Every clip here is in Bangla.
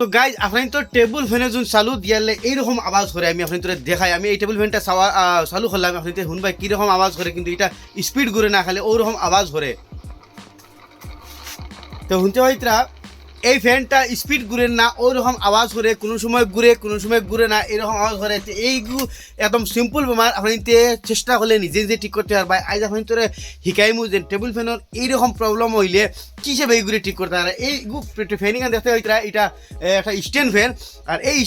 তো গাইজ আপনি তো টেবিল ফ্যানে যখন চালু দিয়ালে এইরকম আওয়াজ করে আমি আপনি তো দেখাই আমি এই টেবিল ফ্যানটা চালু করলাম আপনি তো শুনবাই কীরকম আওয়াজ করে কিন্তু এটা স্পিড ঘুরে না খালে ওরকম আওয়াজ করে তো শুনতে হয় এই ফ্যানটা স্পিড ঘুরে না ওইরকম আওয়াজ করে কোনো সময় ঘুরে না এরকম আওয়াজ করে এইগুলো একদম সিম্পল বেমার আপনি চেষ্টা করলে নিজে নিজে ঠিক করতে পারবা আজ আপনি তোরে শিকাইমু যে টেবিল ফ্যানের এইরকম প্রবলেম হইলে কী হিসেবে এইগুলি ঠিক করতে পারে এইগুলো ফ্যানিং দেখতে হয় এটা একটা স্ট্যান্ড ফ্যান আর এই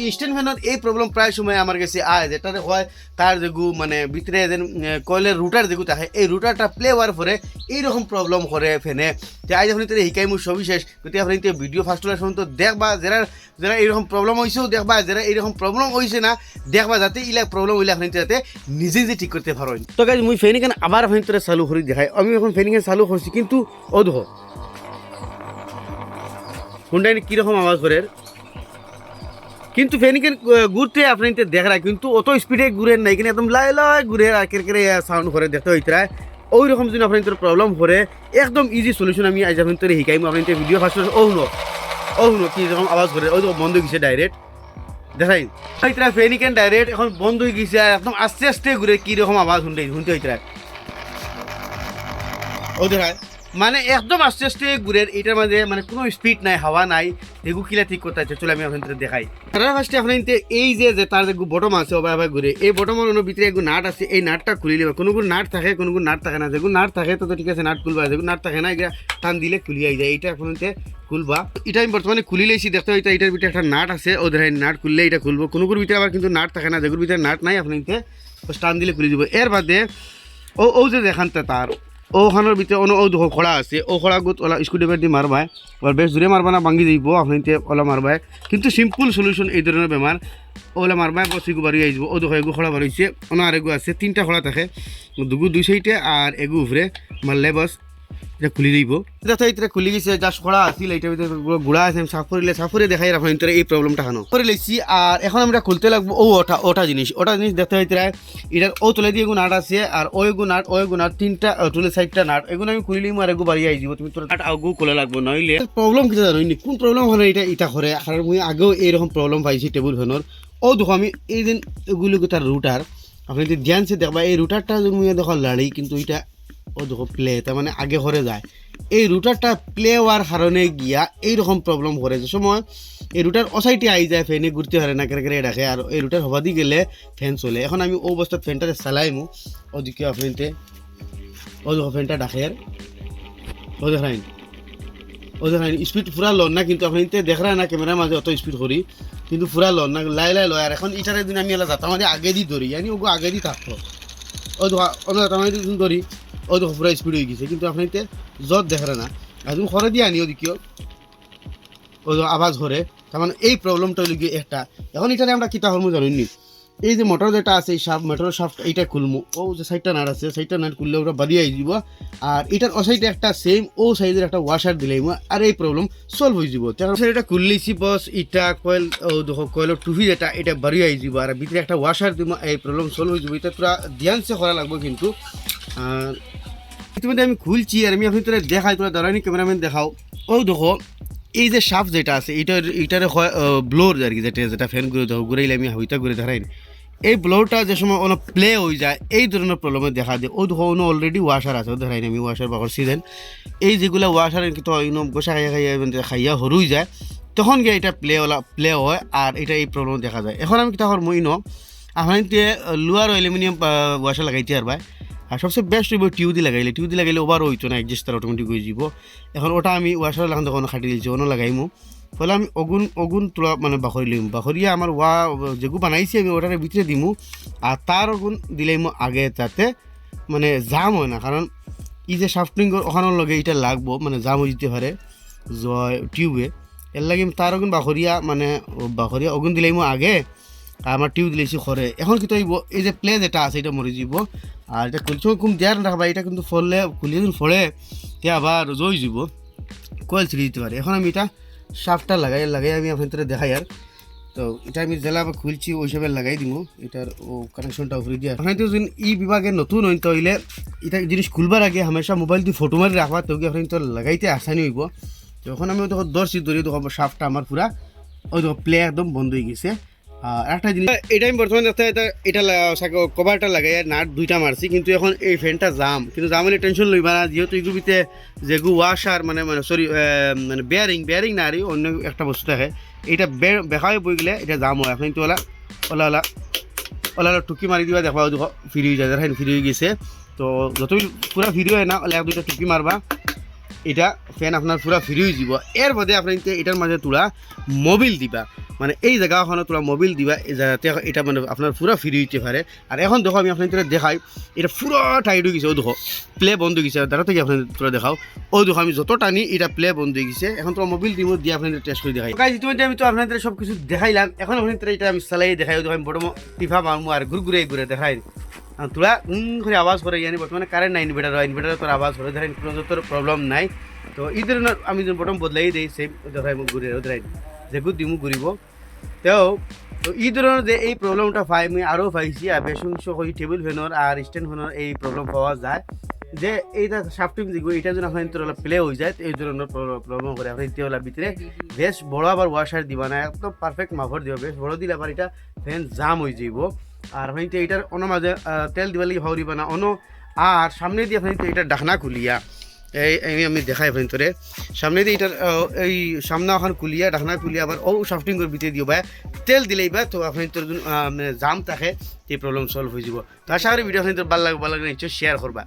স্ট্যান্ড ফ্যানের এই প্রবলেম প্রায় সময় আমার কাছে আয় যেটাতে হয় তার যেগু মানে ভিতরে যেন কয়েলের রুটার যেগু থাকে এই রুটারটা প্লে হওয়ার পরে এইরকম প্রবলেম করে ফ্যানে যে আজ আপনি তোরে শিকাইমু সবিশেষ কিন্তু আপনি ভিডিও ফার্স্ট শুন তো দেখবা যারা এইরকম প্রবলেম হয়েছেও দেখবা যারা এইরকম প্রবলেম হয়েছে না দেখবা যাতে ইলা প্রবলেম হইলে আপনি যাতে নিজে নিজে ঠিক করতে পারেন তো গাইজ মুই ফ্যানিং আবার আপনি তোরা চালু করে দেখাই আমি এখন ফ্যানিং চালু করছি কিন্তু অধ হুন্ডাই কীরকম আওয়াজ করে কিন্তু ফ্যানিকের ঘুরতে আপনি দেখা কিন্তু অত স্পিডে ঘুরেন নাই কিন্তু একদম লাই লাই ঘুরে কেড়ে সাউন্ড করে দেখতে হইতরায় ওই রকম যদি আপনার প্রবলেম করে একদম ইজি সলিউশন আমি আজ আপনার শিকাইম আপনি ভিডিও ফার্স্ট ওহনো কীরকম আওয়াজ করে ওই তো বন্ধ হয়ে গেছে ডাইরেক্ট দেখাই হইতরা ফ্যানিকেন ডাইরেক্ট এখন বন্ধ হয়ে গেছে একদম আস্তে আস্তে ঘুরে কীরকম আওয়াজ শুনতে হইতরা ও দেখায় মানে একদম আস্তে আস্তে ঘুরের এটার মাঝে মানে কোনো স্পিড নাই হাওয়া নাই এগু কিলা ঠিক করতে আছে চলে আমি আপনাদের দেখাই তারা ফার্স্টে আপনার এই যে তার যে বটম আছে ওভাবে ঘুরে এই বটমের অন্য ভিতরে একটু নাট আছে এই নাটটা খুলে নেবে কোনো নাট থাকে কোনো নাট থাকে না যেগুলো নাট থাকে তো ঠিক আছে নাট খুলবা যেগুলো নাট থাকে না এটা টান দিলে খুলিয়াই যায় এইটা এখন খুলবা এটা আমি বর্তমানে খুলি লেছি দেখতে হয় এটার ভিতরে একটা নাট আছে ওদের নাট খুললে এটা খুলবো কোনো ভিতরে আবার কিন্তু নাট থাকে না যেগুলোর ভিতরে নাট নাই আপনি টান দিলে খুলে দিব এর বাদে ও যে দেখানতে তার ওখানোর ভিতরে ও দেখো খোলা আছে ও খোলা গুত ওলা স্ক্রুড্রাইভার দিয়ে মারবাই আর বেশ জোরে মারবা না ভাঙি যাইব আপনি ওলা মারবাই কিন্তু সিম্পল সলিউশন এই ধরনের বেমার ওলা মারবাই বসিগু বাড়ি আইব ও দেখো এগু খোলা বাড়িছে ওনার এগু আছে তিনটা খোলা থাকে দুই সাইডে আর এগু উপরে মারলে বস এটা খুলি দিব এটা খুলি গেছে জাস্ট খোলা আছিল এইটার ভিতরে গুড়া আছে সাফরে দেখাই রাখো এই প্রবলেমটা খানো করে লেছি আর এখন আমরা খুলতে লাগবো ওটা জিনিস দেখতে হইতে এটার ও তুলে দিয়ে নাট আছে আর ওই নাট তিনটা তুলে সাইডটা নাট এগুলো আমি খুলি লিম আর এগু বাড়ি আই যাব তুমি তোর নাট আগু খোলা লাগবো নইলে প্রবলেম কি জানো কোন প্রবলেম হয় এটা করে আর মুই আগেও এইরকম প্রবলেম পাইছি টেবিল ফ্যানের ও দেখো আমি এই দিন এগুলো তার রুটার আপনি যদি ধ্যানসে দেখবা এই রুটারটা মুই দেখো লাড়ি কিন্তু এটা ও দেখো প্লে তার মানে আগে হরে যায় এই রুটারটা প্লে হওয়ার কারণে গিয়া এইরকম প্রবলেম করে যে সময় এই রুটার অসাইটে আই যায় ফ্যানে ঘুরতে পারে না কেড়ে রাখে আর এই রুটার হবা দিয়ে গেলে ফ্যান চলে এখন আমি ও অবস্থায় ফ্যানটাতে চালাইমু ওদিকে আপনাতে ও দেখো ফ্যানটা ডাকে ও দেখাইন স্পিড পুরা লন না কিন্তু আপনি দেখা না ক্যামেরার মাঝে অত স্পিড করি কিন্তু পুরা লন না লাই লয় আর এখন ইটারের দিন আমি এলা যাতাম আমাদের আগে দিয়ে ধরি আমি ওগো আগে দিয়ে থাকতো ও দেখো ধরি ও দেখো পুরা স্পিড হয়ে গেছে কিন্তু আপনি জট দেখা না আর তুমি ঘরে দিয়ে আনি ওদিকেও ও আওয়াজ ঘরে তার মানে এই প্রবলেমটা হইল গিয়ে একটা এখন এটারে আমরা কিতা হরমু জানিনি এই যে মোটর যেটা আছে এই মোটরের শাফট এইটা খুলমু ও যে সাইডটা নাট আছে সাইডটা নাট খুললে ওরা বাদিয়ে দিব আর এটার ও সাইডে একটা সেম ও সাইজের একটা ওয়াশার দিলেই আর এই প্রবলেম সলভ হয়ে যাব এটা খুললেছি বস এটা কয়েল ও দেখো কয়েলের টুপি যেটা এটা বাড়িয়ে আই যাব আর ভিতরে একটা ওয়াশার দিব এই প্রবলেম সলভ হয়ে যাব এটা পুরা ধ্যানসে করা লাগবে কিন্তু আর ইতিমধ্যে আমি খুলছি আর আমি আপনি তোরা দেখাই তোরা দাঁড়ানি ক্যামেরাম্যান দেখাও ও দেখো এই যে শাফট যেটা আছে এটার হয় ব্লোর আর কি যেটা ফ্যান ঘুরে দেখো ঘুরাইলে আমি হইতা ঘুরে দেখাই এই ব্লোরটা যে সময় অনেক প্লে হয়ে যায় এই ধরনের প্রবলেমে দেখা দেয় ও দেখো অলরেডি ওয়াশার আছে ও দেখাই আমি ওয়াশার বা করছি দেন এই যেগুলো ওয়াশার কিন্তু গোসা খাইয়া হরুই যায় তখন গিয়ে এটা প্লে হয় আর এটা এই প্রবলেম দেখা যায় এখন আমি তখন মই আপনার লোয়ার অ্যালুমিনিয়াম ওয়াশার লাগাইতে আর ভাই আর সবচেয়ে বেস্ট হইব টিউ দি লাগাইলে ওভার হইতো না অ্যাডজাস্টার অটোমেটিক হয়ে যাব এখন ওটা আমি ওয়াশার লাগান তখন খাটি দিয়েছি অন্য লাগাইমু ফলে আমি অগুন তোলা মানে বাখরি লিম বাখরিয়া আমার যেগু বানাইছি আমি ওটার ভিতরে দিমু আর তার অগুন দিলেই মো আগে যাতে মানে জাম হয় না কারণ এই যে শাফটিং ওখানোর লগে এটা লাগবো মানে জাম হয়ে যেতে পারে টিউবে এর লাগে তার অগুন বাখরিয়া মানে বাখরিয়া অগুন দিলেই মো আগে আমার টিউব দিলেছি খরে এখন কিন্তু এই যে প্লে যেটা আছে এটা মরে যাব আর এটা খুলছে খুব দেয়ার রাখবা এটা কিন্তু ফলে খুলিয়ে যখন ফলে তে আবার জয় যাব কয়েল ছিঁড়ে দিতে পারে এখন আমি এটা শাফটটা লাগাই আমি আপনাদের দেখাই আর তো এটা আমি জেলা খুলছি ওই হিসাবে লাগাই দিব এটার ও কানেকশনটা উপরে দিয়ে আপনার যদি এই বিভাগে নতুন হইন তাহলে এটা জিনিস খুলবার আগে হামেশা মোবাইল দিয়ে ফটো মারি রাখবা তো আপনার তো লাগাইতে আসানি হইব তো এখন আমি তখন দর্শি ধরি তখন শাফটটা আমার পুরা ওই দেখো প্লে একদম বন্ধ হয়ে গেছে। আর একটা জিনিস এটা আমি বর্তমানে এটা কভারটা লাগাই নাট দুইটা মারছি, কিন্তু এখন এই ফ্যানটা জাম, কিন্তু জাম হলে টেনশন লইবা না, যেহেতু এগুলিতে যেগু ওয়াশার মানে মানে সরি মানে বেয়ারিং না আর অন্য একটা বস্তু থাকে, এটা বেখায় বই গেলে এটা জাম হয়। এখন কিন্তু ওলা ওলা ওলা ওলা টুকি মারি দিবা দেখবা দেখো ফ্রি হয়ে যায়, দেখেন ফ্রি হয়ে গেছে। তো যতই পুরা ফ্রি হয় না ওলা এক দুইটা টুকি মারবা, এটা ফ্যান আপনার পুরা ফ্রি হয়ে যাব। এর বাদে আপনার এটার মাঝে তোলা মোবিল দিবা, মানে এই জায়গাখানে তোলা মোবিল দিবা যাতে এটা মানে আপনার পুরা ফ্রি হইতে পারে। আর এখন দেখো আমি আপনার দেখাই, এটা পুরো টাইট হয়ে গেছে। ও দেখো প্লে বন্ধ হয়ে গেছে, দাঁড়া থেকে আপনার তোরা দেখাও। ও দেখো আমি যত টানি এটা প্লে বন্ধ হয়ে গেছে। এখন তোমার মোবিল দিব দিয়ে আপনাদের টেস্ট করে দেখাই। ইতিমধ্যে আমি তো আপনাদের সব কিছু দেখাইলাম, এখন আপনাদের এটা আমি চালাই দেখাই। দেখো আমি বড় টিফা মারমু আর ঘুরে দেখাই তোরা করে আওয়াজ করে জানি। বর্তমানে কারেন্ট নাই, ইনভার্টার তোর আওয়াজ করে ধরেন, কোনো তোর প্রবলেম নাই। তো এই ধরনের আমি বটম বদলাই দিই, সেই দেখাই মুখ ঘুরে ধরাই যে গুড দিমু ঘুরিব। তো এই ধরনের যে এই প্রবলেমটা পাই আমি আরও পাইছি, আর বেশ অংশ ওই টেবিল ফ্যানের আর স্ট্যান্ড ফ্যানের এই প্রবলেম পাওয়া যায়, যে এইটা সাফটিং দিগো এটা যেন আপনার তোর প্লে হয়ে যায়, এই ধরনের প্রবলেম করে আপনার ইতিওয়ালা ভিতরে বেশ বড় আবার ওয়াশার দিবা না, একদম পারফেক্ট মাফর দিবা। বেশ বড় দিলে আবার এটা ফ্যান জাম হয়ে যাইব। আর আপনি এটার অন্য মাঝে তেল দিবা লাগি ভাউরিবা না অন্য। আর সামনে দিয়ে আপনি এটা ডাকনা খুলিয়া এই আমি দেখাই আপনার তোরে সামনে দিয়ে এটার এই সামনা ওখান খুলিয়া ডাকনা খুলিয়া আবার ও সাফটিং করে ভিতরে দিও বা তেল দিলেই বা, তো আপনি তোর জাম থাকে এই প্রবলেম সলভ হয়ে যাব। তো আশা করি ভিডিও আপনি তোর ভালো লাগবে নিশ্চয় শেয়ার করবা।